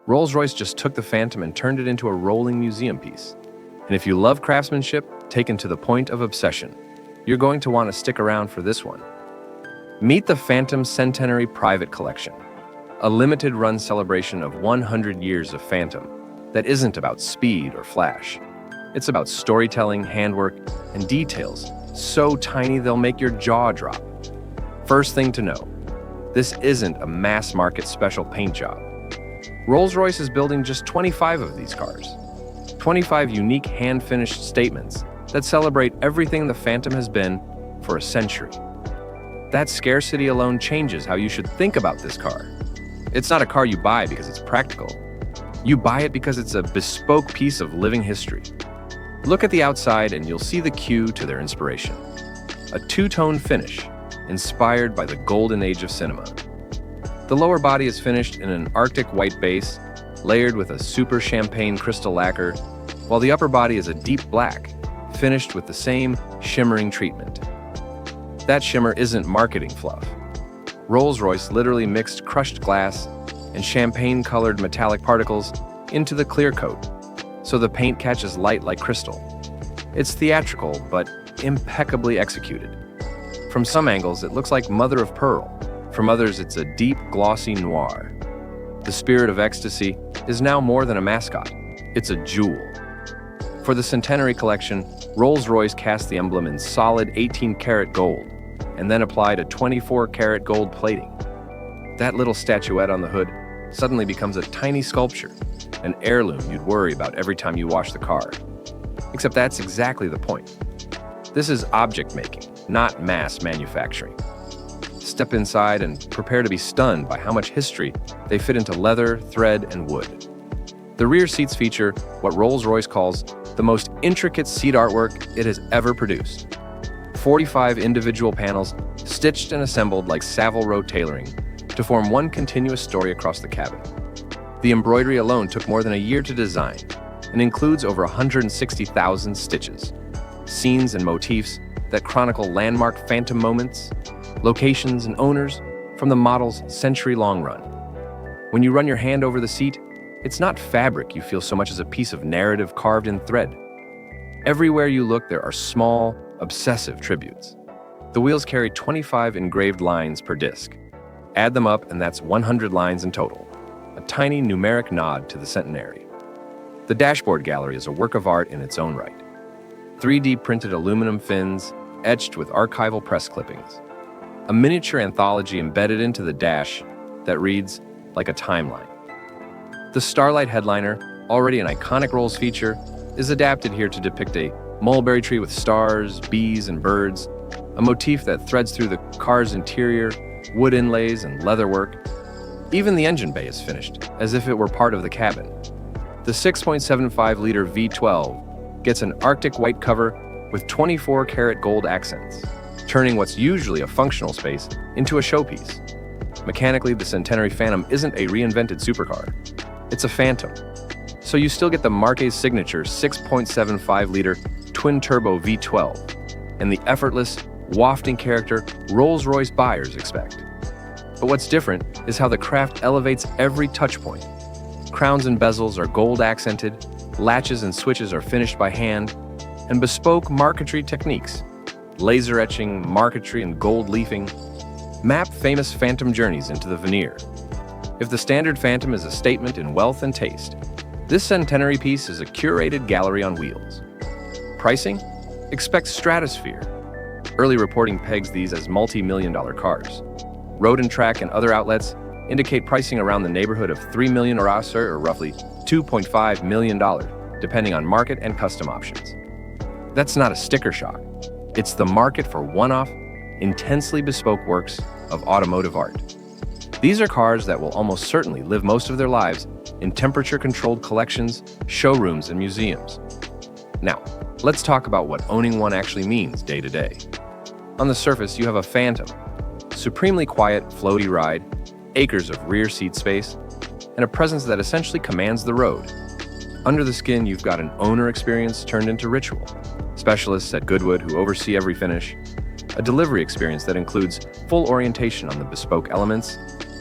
Rolls-Royce just took the Phantom and turned it into a rolling museum piece. And if you love craftsmanship taken to the point of obsession, you're going to want to stick around for this one. Meet the Phantom Centenary Private Collection, a limited-run celebration of 100 years of Phantom that isn't about speed or flash. It's about storytelling, handwork, and details so tiny they'll make your jaw drop. First thing to know, this isn't a mass-market special paint job. Rolls-Royce is building just 25 of these cars. 25 unique hand-finished statements that celebrate everything the Phantom has been for a century. That scarcity alone changes how you should think about this car. It's not a car you buy because it's practical. You buy it because it's a bespoke piece of living history. Look at the outside and you'll see the cue to their inspiration. A two-tone finish, inspired by the golden age of cinema. The lower body is finished in an Arctic white base, layered with a super champagne crystal lacquer, while the upper body is a deep black, finished with the same shimmering treatment. That shimmer isn't marketing fluff. Rolls-Royce literally mixed crushed glass and champagne-colored metallic particles into the clear coat, so the paint catches light like crystal. It's theatrical, but impeccably executed. From some angles, it looks like mother of pearl. From others, it's a deep, glossy noir. The spirit of ecstasy is now more than a mascot. It's a jewel. For the Centenary Collection, Rolls-Royce cast the emblem in solid 18-karat gold, and then applied a 24-karat gold plating. That little statuette on the hood suddenly becomes a tiny sculpture, an heirloom you'd worry about every time you wash the car. Except that's exactly the point. This is object making, not mass manufacturing. Step inside and prepare to be stunned by how much history they fit into leather, thread, and wood. The rear seats feature what Rolls-Royce calls the most intricate seat artwork it has ever produced. 45 individual panels stitched and assembled like Savile Row tailoring to form one continuous story across the cabin. The embroidery alone took more than a year to design and includes over 160,000 stitches, scenes and motifs that chronicle landmark Phantom moments, locations and owners from the model's century-long run. When you run your hand over the seat, it's not fabric you feel so much as a piece of narrative carved in thread. Everywhere you look, there are small, obsessive tributes. The wheels carry 25 engraved lines per disc. Add them up and that's 100 lines in total, a tiny numeric nod to the centenary. The dashboard gallery is a work of art in its own right. 3D printed aluminum fins etched with archival press clippings. A miniature anthology embedded into the dash that reads like a timeline. The Starlight headliner, already an iconic Rolls feature, is adapted here to depict a mulberry tree with stars, bees, and birds, a motif that threads through the car's interior, wood inlays, and leatherwork. Even the engine bay is finished, as if it were part of the cabin. The 6.75-liter V12 gets an Arctic white cover with 24-karat gold accents, turning what's usually a functional space into a showpiece. Mechanically, the Centenary Phantom isn't a reinvented supercar. It's a Phantom. So you still get the Marque's signature 6.75-liter twin-turbo V12 and the effortless, wafting character Rolls-Royce buyers expect. But what's different is how the craft elevates every touchpoint. Crowns and bezels are gold-accented, latches and switches are finished by hand, and bespoke marquetry techniques, laser etching, marquetry, and gold leafing, map famous Phantom journeys into the veneer. If the standard Phantom is a statement in wealth and taste, this Centenary piece is a curated gallery on wheels. Pricing? Expect stratosphere. Early reporting pegs these as multi-million-dollar cars. Road and Track and other outlets indicate pricing around the neighborhood of $3 million or roughly $2.5 million, depending on market and custom options. That's not a sticker shock. It's the market for one-off, intensely bespoke works of automotive art. These are cars that will almost certainly live most of their lives in temperature-controlled collections, showrooms, and museums. Now, let's talk about what owning one actually means day to day. On the surface, you have a Phantom, supremely quiet, floaty ride, acres of rear seat space, and a presence that essentially commands the road. Under the skin, you've got an owner experience turned into ritual, specialists at Goodwood who oversee every finish, a delivery experience that includes full orientation on the bespoke elements,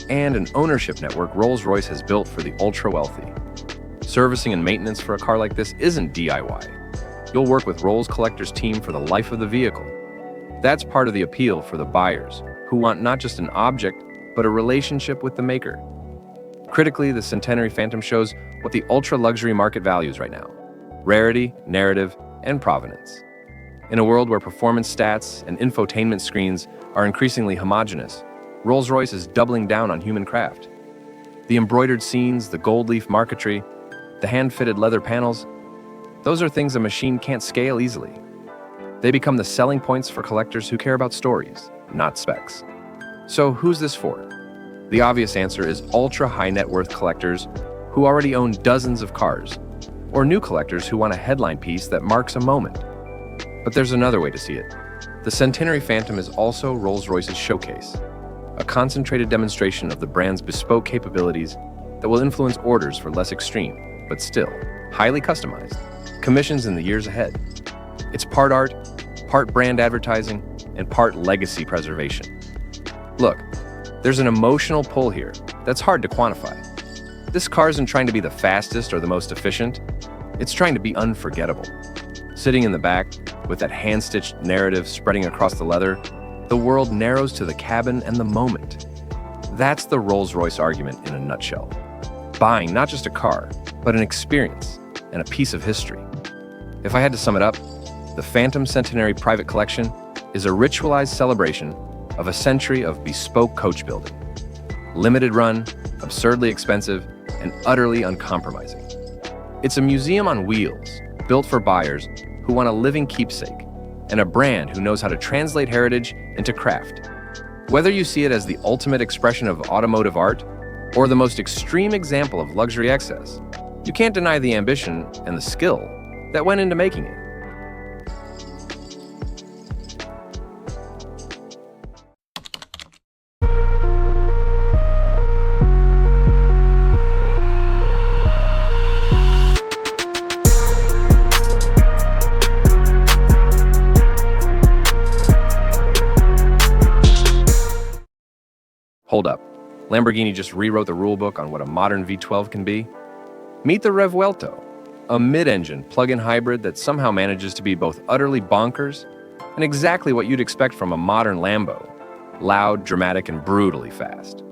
and an ownership network Rolls-Royce has built for the ultra-wealthy. Servicing and maintenance for a car like this isn't DIY. You'll work with Rolls Collector's team for the life of the vehicle. That's part of the appeal for the buyers, who want not just an object, but a relationship with the maker. Critically, the Centenary Phantom shows what the ultra-luxury market values right now: rarity, narrative, and provenance. In a world where performance stats and infotainment screens are increasingly homogeneous, Rolls-Royce is doubling down on human craft. The embroidered scenes, the gold leaf marquetry, the hand-fitted leather panels, those are things a machine can't scale easily. They become the selling points for collectors who care about stories, not specs. So who's this for? The obvious answer is ultra-high net worth collectors who already own dozens of cars, or new collectors who want a headline piece that marks a moment. But there's another way to see it. The Centenary Phantom is also Rolls-Royce's showcase, a concentrated demonstration of the brand's bespoke capabilities that will influence orders for less extreme, but still highly customized, commissions in the years ahead. It's part art, part brand advertising, and part legacy preservation. Look, there's an emotional pull here that's hard to quantify. This car isn't trying to be the fastest or the most efficient. It's trying to be unforgettable. Sitting in the back, with that hand-stitched narrative spreading across the leather, the world narrows to the cabin and the moment. That's the Rolls-Royce argument in a nutshell. Buying not just a car, but an experience and a piece of history. If I had to sum it up, the Phantom Centenary Private Collection is a ritualized celebration of a century of bespoke coach building. Limited run, absurdly expensive, and utterly uncompromising. It's a museum on wheels, built for buyers who want a living keepsake, and a brand who knows how to translate heritage into craft. Whether you see it as the ultimate expression of automotive art, or the most extreme example of luxury excess, you can't deny the ambition and the skill that went into making it. Hold up. Lamborghini just rewrote the rulebook on what a modern V12 can be? Meet the Revuelto, a mid-engine plug-in hybrid that somehow manages to be both utterly bonkers and exactly what you'd expect from a modern Lambo: loud, dramatic, and brutally fast.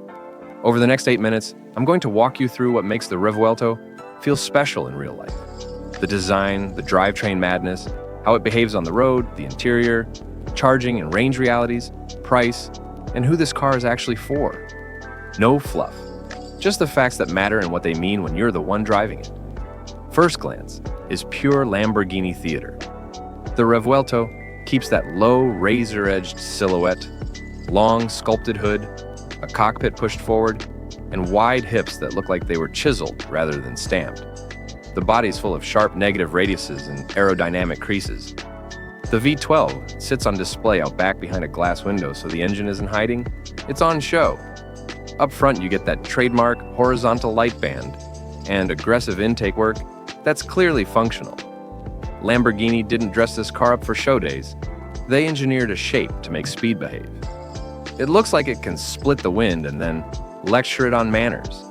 Over the next 8 minutes, I'm going to walk you through what makes the Revuelto feel special in real life. The design, the drivetrain madness, how it behaves on the road, the interior, charging and range realities, price, and who this car is actually for. No fluff, just the facts that matter and what they mean when you're the one driving it. First glance is pure Lamborghini theater. The Revuelto keeps that low, razor-edged silhouette, long, sculpted hood, a cockpit pushed forward, and wide hips that look like they were chiseled rather than stamped. The body's full of sharp negative radiuses and aerodynamic creases. The V12 sits on display out back behind a glass window so the engine isn't hiding. It's on show. Up front, you get that trademark horizontal light band and aggressive intake work that's clearly functional. Lamborghini didn't dress this car up for show days. They engineered a shape to make speed behave. It looks like it can split the wind and then lecture it on manners.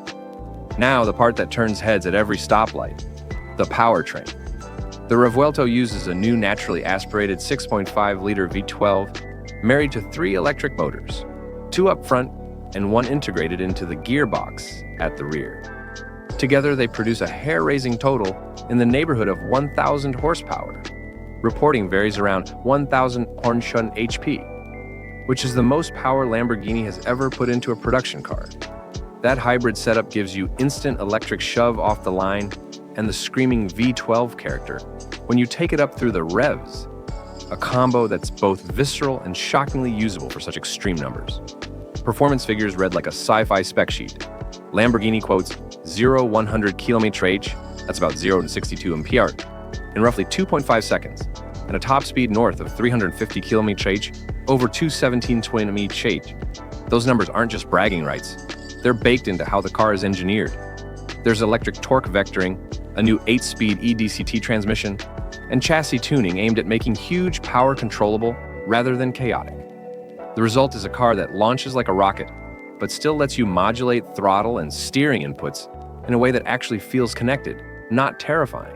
Now, the part that turns heads at every stoplight, the powertrain. The Revuelto uses a new naturally aspirated 6.5-liter V12 married to 3 electric motors, 2 up front and 1 integrated into the gearbox at the rear. Together, they produce a hair-raising total in the neighborhood of 1,000 horsepower. Reporting varies around 1,000 HP, which is the most power Lamborghini has ever put into a production car. That hybrid setup gives you instant electric shove off the line and the screaming V12 character when you take it up through the revs, a combo that's both visceral and shockingly usable for such extreme numbers. Performance figures read like a sci-fi spec sheet. Lamborghini quotes 0-100 km/h, that's about 0 to 62 mph, in roughly 2.5 seconds, and a top speed north of 350 km/h over 217 mph. Those numbers aren't just bragging rights. They're baked into how the car is engineered. There's electric torque vectoring, a new 8-speed EDCT transmission, and chassis tuning aimed at making huge power controllable rather than chaotic. The result is a car that launches like a rocket, but still lets you modulate throttle and steering inputs in a way that actually feels connected, not terrifying.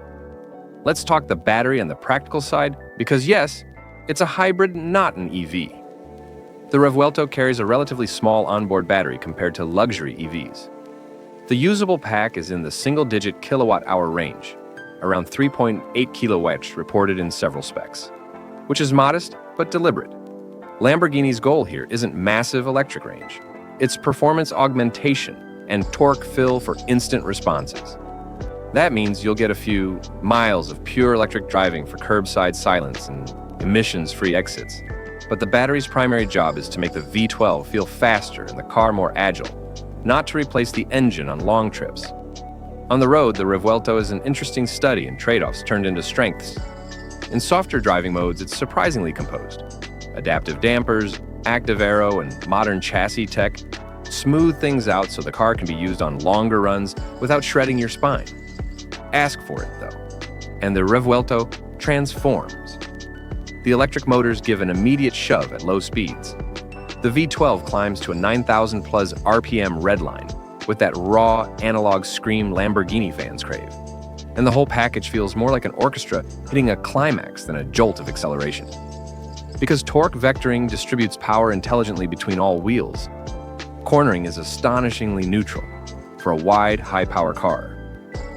Let's talk the battery and the practical side, because yes, it's a hybrid, not an EV. The Revuelto carries a relatively small onboard battery compared to luxury EVs. The usable pack is in the single-digit kilowatt-hour range, around 3.8 kilowatts reported in several specs, which is modest but deliberate. Lamborghini's goal here isn't massive electric range. It's performance augmentation and torque fill for instant responses. That means you'll get a few miles of pure electric driving for curbside silence and emissions-free exits. But the battery's primary job is to make the V12 feel faster and the car more agile, not to replace the engine on long trips. On the road, the Revuelto is an interesting study in trade-offs turned into strengths. In softer driving modes, it's surprisingly composed. Adaptive dampers, active aero, and modern chassis tech smooth things out so the car can be used on longer runs without shredding your spine. Ask for it, though, and the Revuelto transforms. The electric motors give an immediate shove at low speeds. The V12 climbs to a 9,000 plus RPM redline with that raw, analog scream Lamborghini fans crave. And the whole package feels more like an orchestra hitting a climax than a jolt of acceleration. Because torque vectoring distributes power intelligently between all wheels, cornering is astonishingly neutral for a wide, high-power car.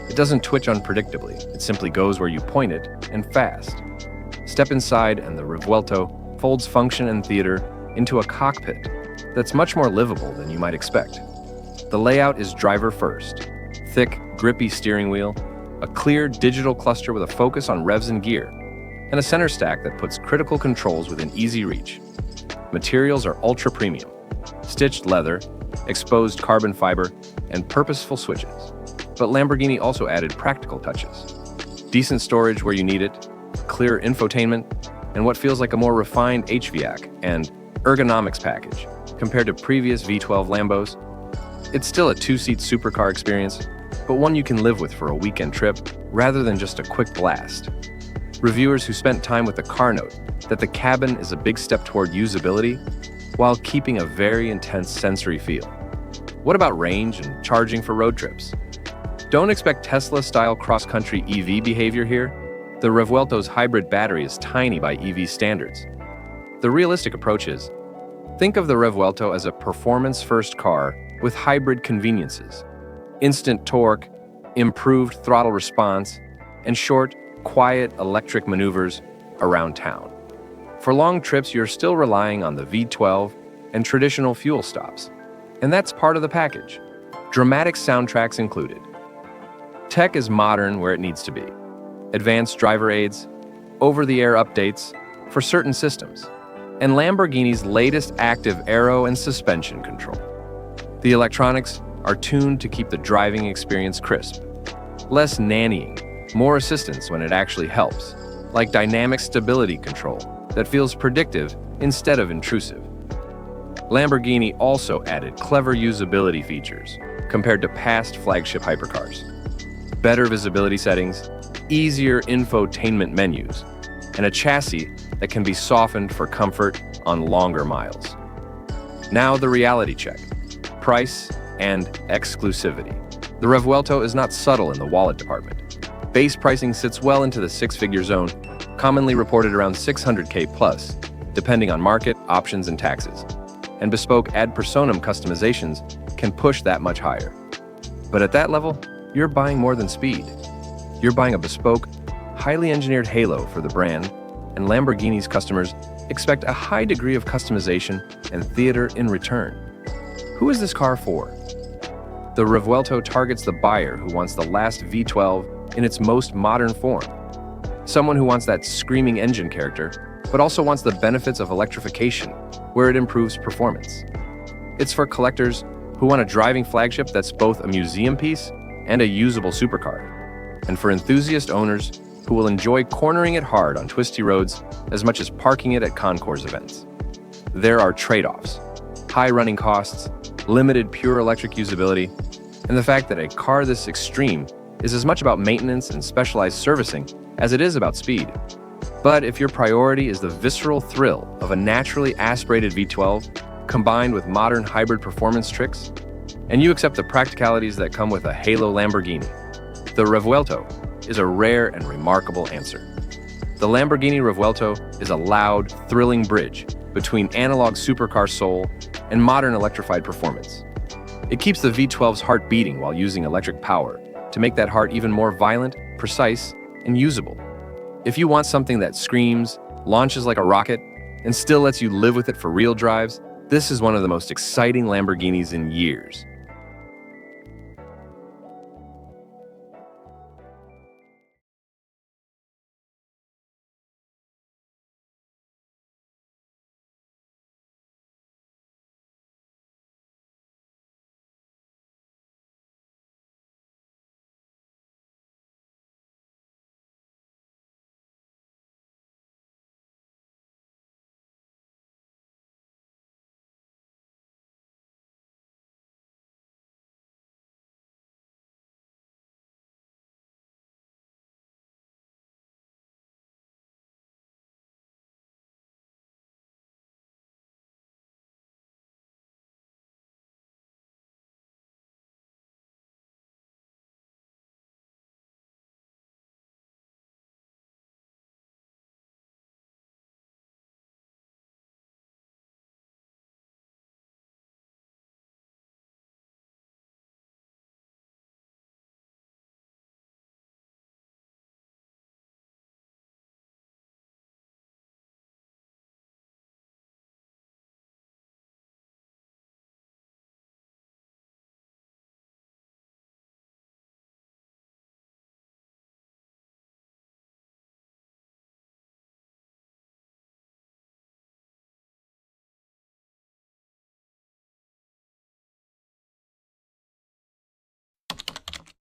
It doesn't twitch unpredictably, it simply goes where you point it, and fast. Step inside and the Revuelto folds function and theater into a cockpit that's much more livable than you might expect. The layout is driver first. Thick, grippy steering wheel, a clear digital cluster with a focus on revs and gear, and a center stack that puts critical controls within easy reach. Materials are ultra premium, stitched leather, exposed carbon fiber, and purposeful switches. But Lamborghini also added practical touches. Decent storage where you need it, clear infotainment, and what feels like a more refined HVAC and ergonomics package compared to previous V12 Lambos. It's still a two-seat supercar experience, but one you can live with for a weekend trip rather than just a quick blast. Reviewers who spent time with the car note that the cabin is a big step toward usability while keeping a very intense sensory feel. What about range and charging for road trips? Don't expect Tesla-style cross-country EV behavior here. The Revuelto's hybrid battery is tiny by EV standards. The realistic approach is, think of the Revuelto as a performance-first car with hybrid conveniences. Instant torque, improved throttle response, and short, quiet electric maneuvers around town. For long trips, you're still relying on the V12 and traditional fuel stops. And that's part of the package. Dramatic soundtracks included. Tech is modern where it needs to be. Advanced driver aids, over-the-air updates for certain systems, and Lamborghini's latest active aero and suspension control. The electronics are tuned to keep the driving experience crisp. Less nannying, more assistance when it actually helps, like dynamic stability control that feels predictive instead of intrusive. Lamborghini also added clever usability features compared to past flagship hypercars. Better visibility settings, easier infotainment menus, and a chassis that can be softened for comfort on longer miles. Now the reality check, price and exclusivity. The Revuelto is not subtle in the wallet department. Base pricing sits well into the six-figure zone, commonly reported around $600K plus, depending on market, options, and taxes. And bespoke ad personam customizations can push that much higher. But at that level, you're buying more than speed. You're buying a bespoke, highly engineered halo for the brand, and Lamborghini's customers expect a high degree of customization and theater in return. Who is this car for? The Revuelto targets the buyer who wants the last V12 in its most modern form. Someone who wants that screaming engine character, but also wants the benefits of electrification, where it improves performance. It's for collectors who want a driving flagship that's both a museum piece and a usable supercar, and for enthusiast owners who will enjoy cornering it hard on twisty roads as much as parking it at concourse events. There are trade-offs: high running costs, limited pure electric usability, and the fact that a car this extreme is as much about maintenance and specialized servicing as it is about speed. But if your priority is the visceral thrill of a naturally aspirated V12, combined with modern hybrid performance tricks? And you accept the practicalities that come with a Halo Lamborghini. The Revuelto is a rare and remarkable answer. The Lamborghini Revuelto is a loud, thrilling bridge between analog supercar soul and modern electrified performance. It keeps the V12's heart beating while using electric power to make that heart even more violent, precise, and usable. If you want something that screams, launches like a rocket, and still lets you live with it for real drives, this is one of the most exciting Lamborghinis in years.